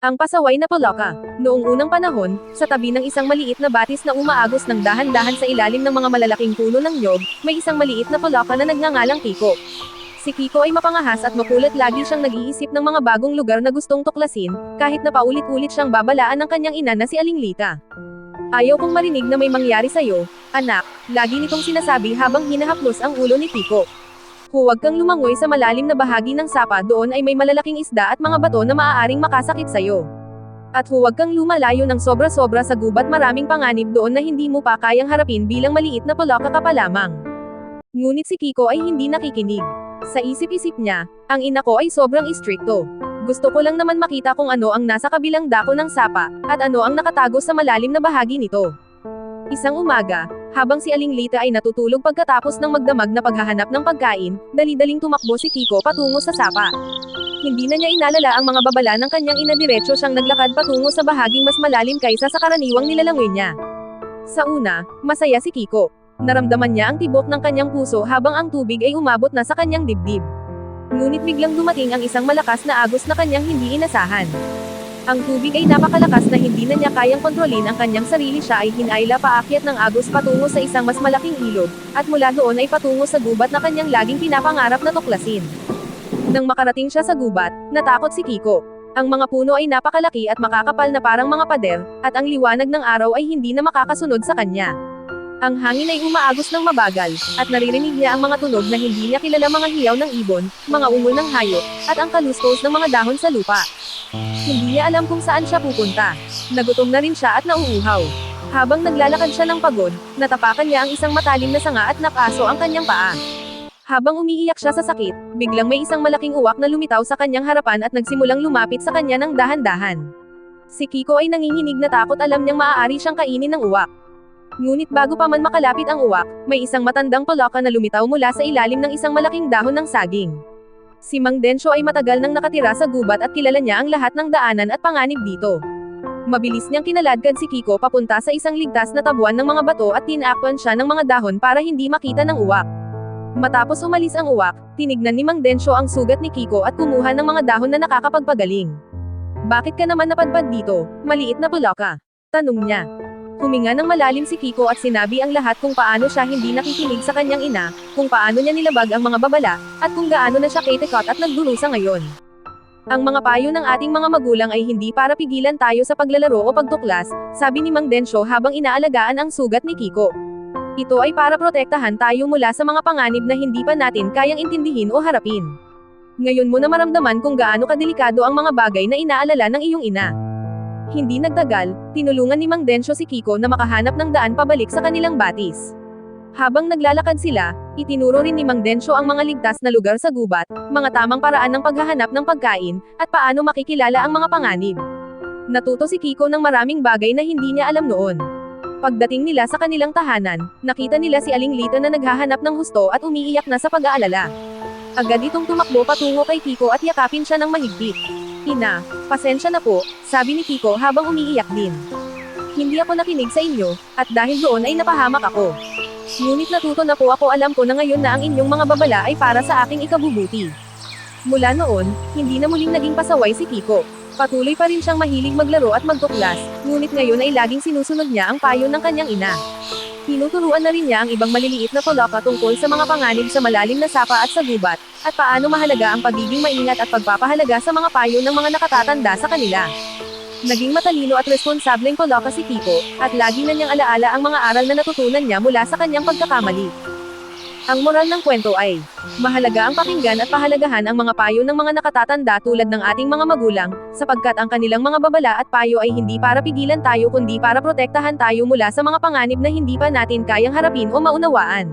Ang pasaway na Paloka. Noong unang panahon, sa tabi ng isang maliit na batis na umaagos ng dahan-dahan sa ilalim ng mga malalaking puno ng nyog, may isang maliit na Paloka na nagngangalang Kiko. Si Kiko ay mapangahas at makulit, lagi siyang nag-iisip ng mga bagong lugar na gustong tuklasin, kahit na paulit-ulit siyang babalaan ng kanyang ina na si Aling Lita. Ayaw kong marinig na may mangyari sa'yo, anak, lagi nitong sinasabi habang hinahaplos ang ulo ni Kiko. Huwag kang lumangoy sa malalim na bahagi ng sapa, doon ay may malalaking isda at mga bato na maaaring makasakit sa'yo. At huwag kang lumalayo ng sobra-sobra sa gubat, maraming panganib doon na hindi mo pa kayang harapin bilang maliit na Paloka ka pa lamang. Ngunit si Kiko ay hindi nakikinig. Sa isip-isip niya, ang ina ko ay sobrang istrikto. Gusto ko lang naman makita kung ano ang nasa kabilang dako ng sapa, at ano ang nakatago sa malalim na bahagi nito. Isang umaga, habang si Aling Lita ay natutulog pagkatapos ng magdamag na paghahanap ng pagkain, dali-daling tumakbo si Kiko patungo sa sapa. Hindi na niya inalala ang mga babala ng kanyang ina, diretso siyang naglakad patungo sa bahaging mas malalim kaysa sa karaniwang nilalangoy niya. Sa una, masaya si Kiko. Naramdaman niya ang tibok ng kanyang puso habang ang tubig ay umabot na sa kanyang dibdib. Ngunit biglang dumating ang isang malakas na agos na kanyang hindi inasahan. Ang tubig ay napakalakas na hindi na niya kayang kontrolin ang kanyang sarili, siya ay hinayla paakyat ng agos patungo sa isang mas malaking ilog, at mula doon ay patungo sa gubat na kanyang laging pinapangarap na tuklasin. Nang makarating siya sa gubat, natakot si Kiko. Ang mga puno ay napakalaki at makakapal na parang mga pader, at ang liwanag ng araw ay hindi na makakasunod sa kanya. Ang hangin ay umaagos ng mabagal, at naririnig niya ang mga tunog na hindi niya kilala, mga hiyaw ng ibon, mga ungol ng hayop, at ang kaluskos ng mga dahon sa lupa. Hindi niya alam kung saan siya pupunta. Nagutom na rin siya at nauuhaw. Habang naglalakad siya ng pagod, natapakan niya ang isang matalim na sanga at nakaso ang kanyang paa. Habang umiiyak siya sa sakit, biglang may isang malaking uwak na lumitaw sa kanyang harapan at nagsimulang lumapit sa kanya ng dahan-dahan. Si Kiko ay nanginginig na takot, alam niyang maaari siyang kainin ng uwak. Ngunit bago pa man makalapit ang uwak, may isang matandang Paloka na lumitaw mula sa ilalim ng isang malaking dahon ng saging. Si Mang Densyo ay matagal nang nakatira sa gubat at kilala niya ang lahat ng daanan at panganib dito. Mabilis niyang kinaladkad si Kiko papunta sa isang ligtas na tabuan ng mga bato at tinakpan siya ng mga dahon para hindi makita ng uwak. Matapos umalis ang uwak, tinignan ni Mang Densyo ang sugat ni Kiko at kumuha ng mga dahon na nakakapagpagaling. "Bakit ka naman napadpad dito, maliit na Paloka?" tanong niya. Huminga ng malalim si Kiko at sinabi ang lahat kung paano siya hindi nakikinig sa kanyang ina, kung paano niya nilabag ang mga babala, at kung gaano na siya kitikot at nagdurusa ngayon. "Ang mga payo ng ating mga magulang ay hindi para pigilan tayo sa paglalaro o pagtuklas," sabi ni Mang Densyo habang inaalagaan ang sugat ni Kiko. "Ito ay para protektahan tayo mula sa mga panganib na hindi pa natin kayang intindihin o harapin. Ngayon mo na maramdaman kung gaano kadelikado ang mga bagay na inaalala ng iyong ina." Hindi nagtagal, tinulungan ni Mang Densyo si Kiko na makahanap ng daan pabalik sa kanilang batis. Habang naglalakad sila, itinuro rin ni Mang Densyo ang mga ligtas na lugar sa gubat, mga tamang paraan ng paghahanap ng pagkain, at paano makikilala ang mga panganib. Natuto si Kiko ng maraming bagay na hindi niya alam noon. Pagdating nila sa kanilang tahanan, nakita nila si Aling Lita na naghahanap ng husto at umiiyak na sa pag-aalala. Agad itong tumakbo patungo kay Kiko at yakapin siya ng mahigpit. "Ina, pasensya na po," sabi ni Kiko habang umiiyak din. "Hindi ako nakinig sa inyo, at dahil doon ay napahamak ako. Ngunit natuto na po ako, alam ko na ngayon na ang inyong mga babala ay para sa aking ikabubuti." Mula noon, hindi na muling naging pasaway si Kiko. Patuloy pa rin siyang mahilig maglaro at magtuklas, ngunit ngayon ay laging sinusunod niya ang payo ng kanyang ina. Tinuturuan na rin niya ang ibang maliliit na Paloka tungkol sa mga panganib sa malalim na sapa at sa gubat, at paano mahalaga ang pagiging maingat at pagpapahalaga sa mga payo ng mga nakatatanda sa kanila. Naging matalino at responsableng Paloka si Kiko, at lagi na niyang alaala ang mga aral na natutunan niya mula sa kanyang pagkakamali. Ang moral ng kwento ay, mahalaga ang pakinggan at pahalagahan ang mga payo ng mga nakatatanda tulad ng ating mga magulang, sapagkat ang kanilang mga babala at payo ay hindi para pigilan tayo kundi para protektahan tayo mula sa mga panganib na hindi pa natin kayang harapin o maunawaan.